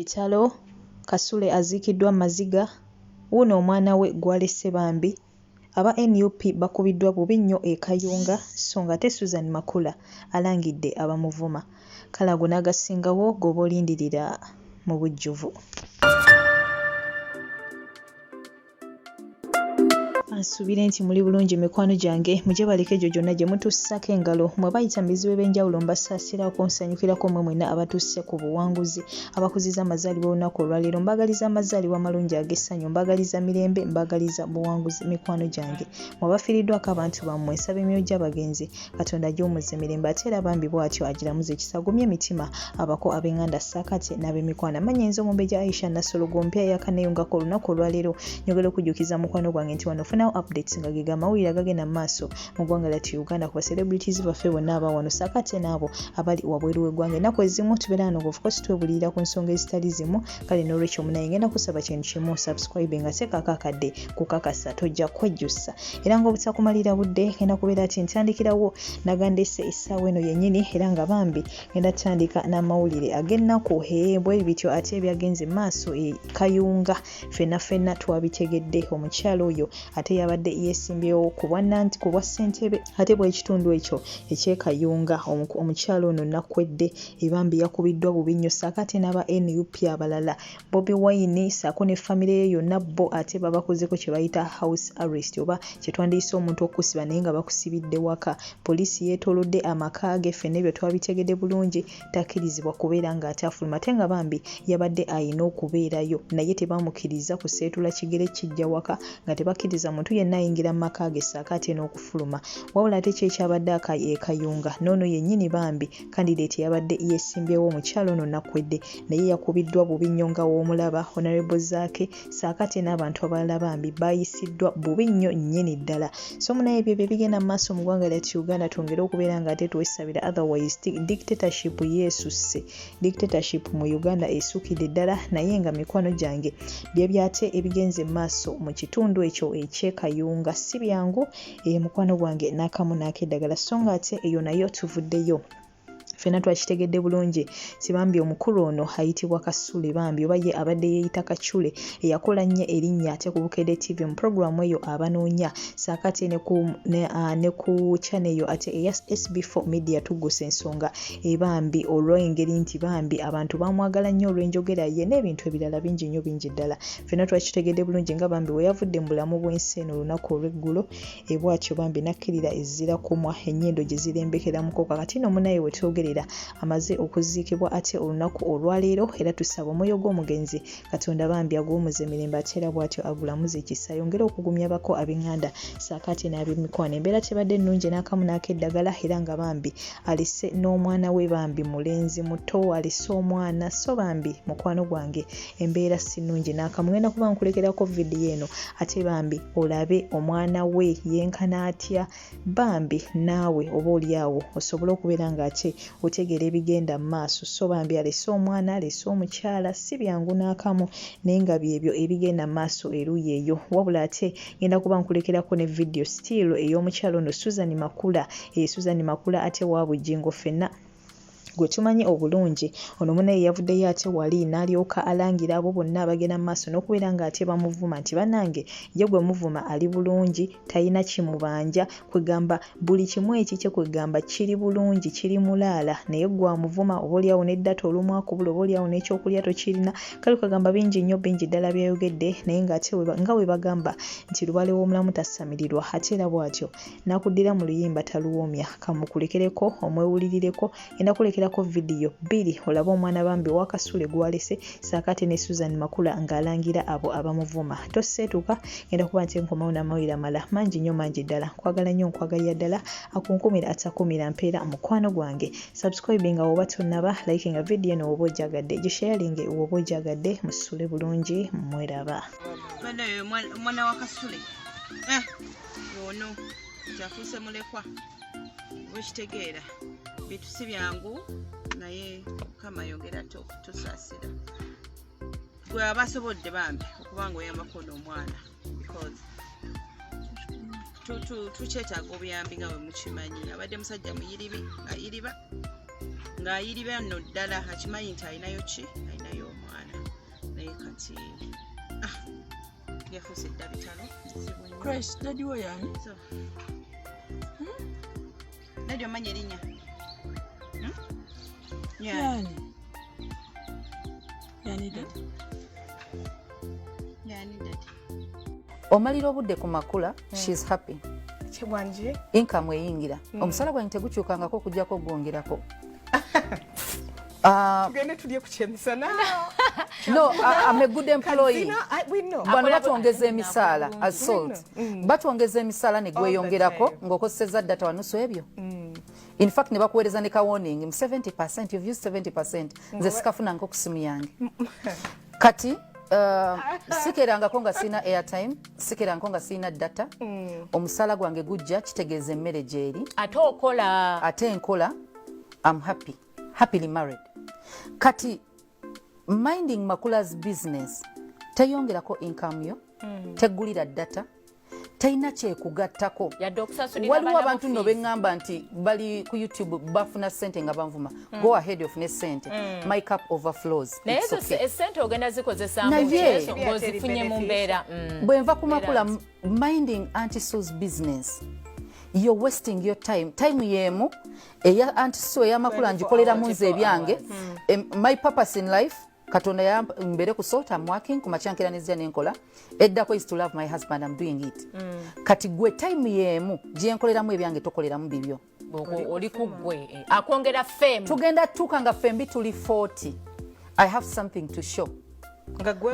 Bitalo, Kasule aziikiddwa Maziga, wuuno omwana we gw'alese bambi. Aba NUP bakubiddwa bubi nnyo e Kayunga so ng'ate Susan Makula alangidde abamuvuma. Kale ago n'agasingawo g'oba olindirira mu bujjuvu. Nsubire nti muli bulungi mikwano gyange mujye baleka egyo gyonna gye mutussako engalo mwe bayita mu bizibu eby'enjawulo mbasaasirako nsanyukirako mmwe mwenna abatusse ku buwanguzi abakuziza amazaalibwa olunaku olwaleero mbagaliza amazaalibwa amalungi ag'essanyu mbagaliza mirembe mbagaliza buwanguzi mikwano gyange mwe bafiiriddwako abantu bammwe nsaba emyoyo gy'abagenzi Katonda gy'omuzza emirembe ate era bambi bw'atyo agiramuze ekisagumya emitima abako ab'enganda ssaakate n'ab'emikwano amanyenzo Omumbejja Aisha Nassolo mpya yakaneyungako olunaku olwaleero njogera okujjukiza mukwano gwange nti wano ofuna updates nga gega mawulire agagenda maaso mu ggwanga lyattu Uganda ku ba celebrities baffe bonna aba wano ssaakate n'abo abali wabweru w'eggwanga ennaku ezimu tubeera wano of course twebulirira ku nsonga ezitali zimu kale n'olwekyo munaye ngenda kusaba kintu kimu subscribe nga teekako akadde kukakasa tojja kwejjusa era ng'obutakumalira budde ngenda kubeera ati ntandikirawo nagandese essaawa eno yennyini era nga bambi ngenda tandika n'amawulire ag'ennaku bwe bityo ate ebyagenze maaso e Kayunga ffenna twabitegedde omukyalo oyo ate yabadde yeesimbyewo ku bwa ssentebe ate bw'ekitundu ekyo eky'Ekayunga omukyalo ono nakwedde ebambi yakubiddwa bubi nnyo ssaakate n'aba NUP abalala Bobi Wine ssaako ne famire ye yonna bo ate babakozeko kye bayita house arrest oba kye twandiyise omuntu okusiba naye nga bakusibidde waka poliisi yeetoolodde amaka ge ffenna ebyo twabitegedde bulungi takkirizibwa kubeera ng'ate afuluma ate nga bambi yabadde ayina okubeerayo naye tebamukkiriza kuseetula kigere kijja waka nga tebakkiriza muntu yenna ayingira mu maka ge ssaakate n'okufuluma wabula ate kyekyabadde Kayunga n'ono yennyini bambi kandidate yabadde yeesimbyewo omukyalo ono nakwedde naye yakubiddwa bubi nnyo nga w'omulaba Honorable Zaake ssaakate n'abantu abalala bambi bayisiddwa bubi nnyo nnyini ddala so munaye ebyo bigenda mu maaso mu ggwanga lyattu Uganda twongere okubeera ng'ate twesabira otherwise dictatorship yeesusse dictatorship mu Uganda esukidde ddala naye nga mikwano gyange byate ebigenze mu maaso mu kitundu ekyo eky'Ekayunga si byangu mukwano gwange n'akamu n'akeddagala so nga ate eyo nayo tuvuddeyo ffenna twakitegedde bulungi sibambi omukulu ono ayitibwa Kasule bambi oba ye abadde yeeyita Kachule eyakola nnyo erinnya ate ku Bukedde TV mu programu eyo abanoonya ssaakate ne ku channel eyo ate eya SB4 Media tugguse ensonga ebambi olw'engeri nti bambi abantu bamwagala nnyo olw'enjogera ye n'ebintu ebirala bingi nnyo bingi ddala ffenna twakitegedde bulungi nga bambi we yavudde mu bulamu bw'ensi eno olunaku olw'eggulo bw'atyo bambi nakkirira ezzira kumwa ennyindo gye zirembekera mukoka kati no munaye we twogera amaze okuziikibwa ate olunaku olwaleero era tusaba omwoyo gw'omugenzi Katonda bambi agw'omuze emirembe ate era bw'atyo agulamuze ekisa yongere okugumya bako ab'enganda ssaakate n'ab'emikwano embeera tebadde nnungi n'akamu n'akeddagala era nga bambi alese n'omwana we bambi mulenzi muto alese omwana so bambi mukwano gwange embeera si nnungi n'akamu ngenda kuba nkulekerako vidiyo eno ate bambi olabe omwana we yenkana atya bambi naawe oba oliawo osobole okubeera ng'ate otegera ebigenda mu maaso so bambi alese omwana alese omukyala si byangu n'akamu naye nga byebyo ebigenda mu maaso eruuyi eyo wabula ate ngenda kuba nkulekerako ne vidiyo still ey'omukyala ono Susan Makula ate wa Bujingo ffenna gwe tumanyi obulungi ono munaye yavuddeyo ate wali n'alyoka alangira abo bonna abagenda mu maaso n'okubeera ng'ate bamuvuma nti bannange ye gwe muvuma ali bulungi talina kimubanja kwegamba buli kimu ekikye kwegamba kiri bulungi kiri mulaala naye gwe amuvuma oba oliawo n'eddata olumwakubula oba oliawo n'ekyokulya tokirina kale kwegamba bingi nnyo bingi ddala byayogedde naye ng'ate nga we bagamba nti lubale w'omulamu tasamirirwa ate era bw'atyo n'akuddira mu luyimba taluwoomya kamukulekereko omwewulirireko enda kulekera ko vidiyo 2 olaba omwana bambi wa Kasule gwalese ssaakate ne Susan Makula ng'alangira abo abamuvuma toseetuka ngenda kuba nti nkomawo n'amawulire amala mangi nnyo mangi ddala nkwagala nnyo nkwagalira ddala akunkumira atakumira mpeera mukwano gwange subscribe nga woba tonnaba like nga vidiyo eno woba ojagadde gisharinge woba ojagadde musule bulungi mweraba mwana wa Kasule ono kyafuuse mulekwa wekitegeera bintu si byangu naye Mukama yongera tosaasira gwe aba asobodde bambi okuba nga oyambako n'omwana because tukyetaaga obuyambi nga bwe mukimanyi abadde musajja muyiribi ng'ayiriba nno ddala akimanyi nti alinayo omwana kati yafuuse eddabitalo Crash, daddy wo yani? Daddy omanya erinnya? Yani daddy? Yani daddy. Omalira obudde ku makula, she's happy. Kibwanje? Income eyingira. Omusala gwange tegukyukangako okuggyako gwongerako. Tugende tulye ku kyemisana. No, I'm a good employee. We know. Bano batwongeza emisaala as salt. Batwongeza emisaala ne gweyongerako ng'okosezza data wanusu ebyo. In fact ne bakuweereza ne ka warning 70%, you've used 70%. Nze sikafunanga ku simu yange. Kati sikerangako nga sina airtime, sikerangako nga sina data. Omusala gwange gujja kitegeeza emmere gyeri. Ate okola. Ate nkola, I'm happy. Happily married. Kati minding Makula's business teyongerako income yo, teggulira data, teyina kyekugattako. Waliwo abantu nno beŋŋamba nti bali ku YouTube bafuna ssente nga banvuma. Go ahead ofune ssente. My cup overflows. Naye essente ogenda zikozesa ng'ozifunye mu mbeera. Bwe nva ku Makula minding Auntie Sue's business. You're wasting your time. Time yemu eya Auntie Sue eyamakula ngikoleramu nze ebyange. My purpose in life, Katonda ya mbere ku salt, I'm working, kumakyankira nezya nenkola. Eddako is to love my husband, I'm doing it. Kati gwe time yemu gyenkoleramu ebyange tokoleramu bibyo. Oli ku gwe. Akwongera fame. Tugenda tuka nga fembi tuli 40. I have something to show.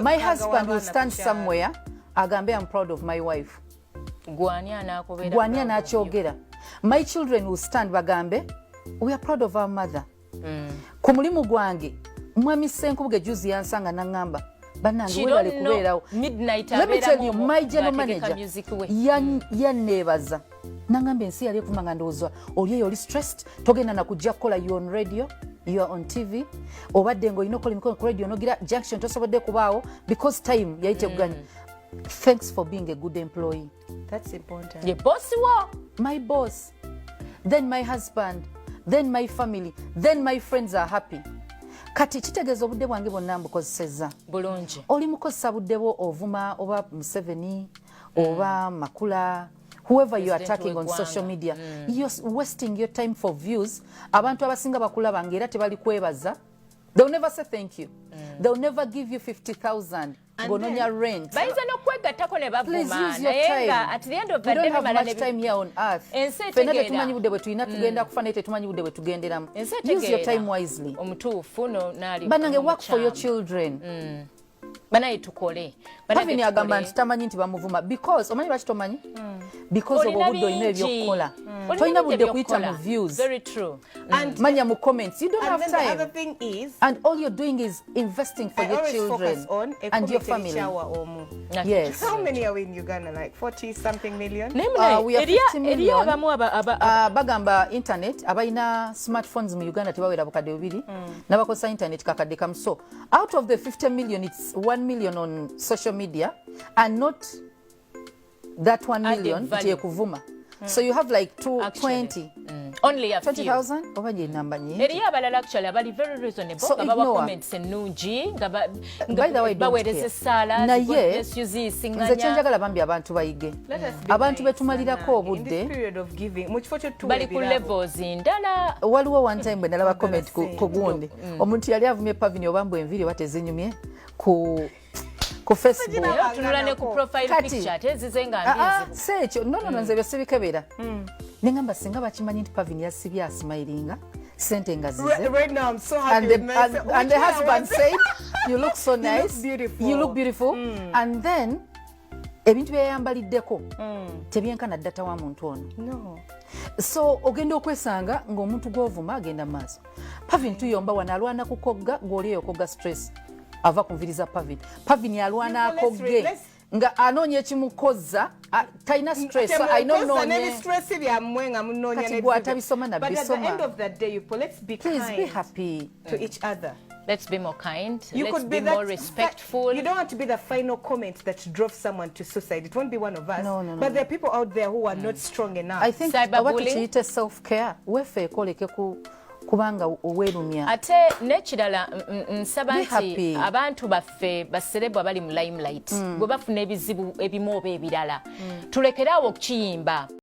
My husband will stand somewhere agambe I'm proud of my wife. Gwani anakyogera. My children will stand bagambe we are proud of our mother. Ku mulimu gwange mwami Senkubuge juzi yansanga nangamba bannange webale kubeerawo. Let me tell you, my general manager yanneebaza nangamba ensi yali ekuma nga ndowooza oli eyo oli stressed togenda nakujja kukola you on radio, you are on TV, obadde ng'olina okola emikono ku radio nogira junction tosobodde kubaawo because time yali teguganye. Thanks for being a good employee. That's important. Ye boss wo. My boss, then my husband, then my family, then my friends are happy. Kati kitegeeza obudde bwange bwonna mbukozesezza bulungi. Oli mukozesa budde bwo ovuma oba Museveni oba Makula, whoever you are attacking on social media. You're wasting your time for views. Abantu abasinga bakulaba ng'era tebali kwebaza. They'll never say thank you. They'll never give you 50,000. Gononya rent. Bayinza n'okwegattako ne bavuma. Please use your time. At the end of the day, we don't have much time here on earth. Fena tetumanyi budde bwe tulina tugenda kufa naye tetumanyi budde bwe tugenderamu. Use your time wisely. Omutuufu n'ali. Banange work for your children. Banaye tukole. Pavini agamba nti tamanyi nti bamuvuma because omanyi lwaki tomanyi? Because of obudde olina ebyokukola. Tolina budde kuyita mu views. Very true. And manya mu comments. You don't have then time. The other thing is, and all you're doing is investing for your children and your family. Yes. How many are we in Uganda? Like 40-something million? We are 50 million. Bagamba internet abayina smartphones mu Uganda tebawera bukadde bubiri n'abakozesa internet kakadde kamu. So out of the 50 million, it's 1 million on social media and not that 1 million kuvuma. So you have like 20. Only a 20,000 oba je namba nyingi. Eriyo abalala actually abali very reasonable. So bawa comments ennungi by the way, baweereza essaala naye singanya. Nze kyenjagala bambi abantu bayige. Abantu betumalirako obudde. Bali ku levels ndala. Waliwo one time bwe nalaba comment ku gundi. Omuntu yali avumye Pavini obambu enviri watezinyumye ku Facebook. Tunula ne ku profile picture tezizenga mbizi. Sekyo no nze byosibikebera. Nengamba singa bakimanyi nti Pavini yasibya smilinga sente nga zize. Right now I'm so happy with myself. And the husband said you look so nice. You look beautiful. And then ebintu byeyambaliddeko tebyenkana data wa muntu ono. No. So ogenda okwesanga ng'omuntu gw'ovuma agenda maaso. Pavini tuyomba wanalwana kukogga gw'oli eyo kogga stress. Ava kunviriza Pavini alwana akogge nga anoonya ekimukozza talina stress ayinonoonya kati gwatabisoma nabisoma. Please be happy to each other. Let's be more kind. Let's be more respectful. You don't want to be the final comment that drove someone to suicide. It won't be one of us. No. But there are people out there who are not strong enough. I think what tukiyita self-care. Wefeeko oleke kubanga owerumya ate nekirala nsaba nti abantu baffe baserebwa bali mu limelight bwe bafuna ebizibu ebimu oba ebirala tulekeraawo okukiyimba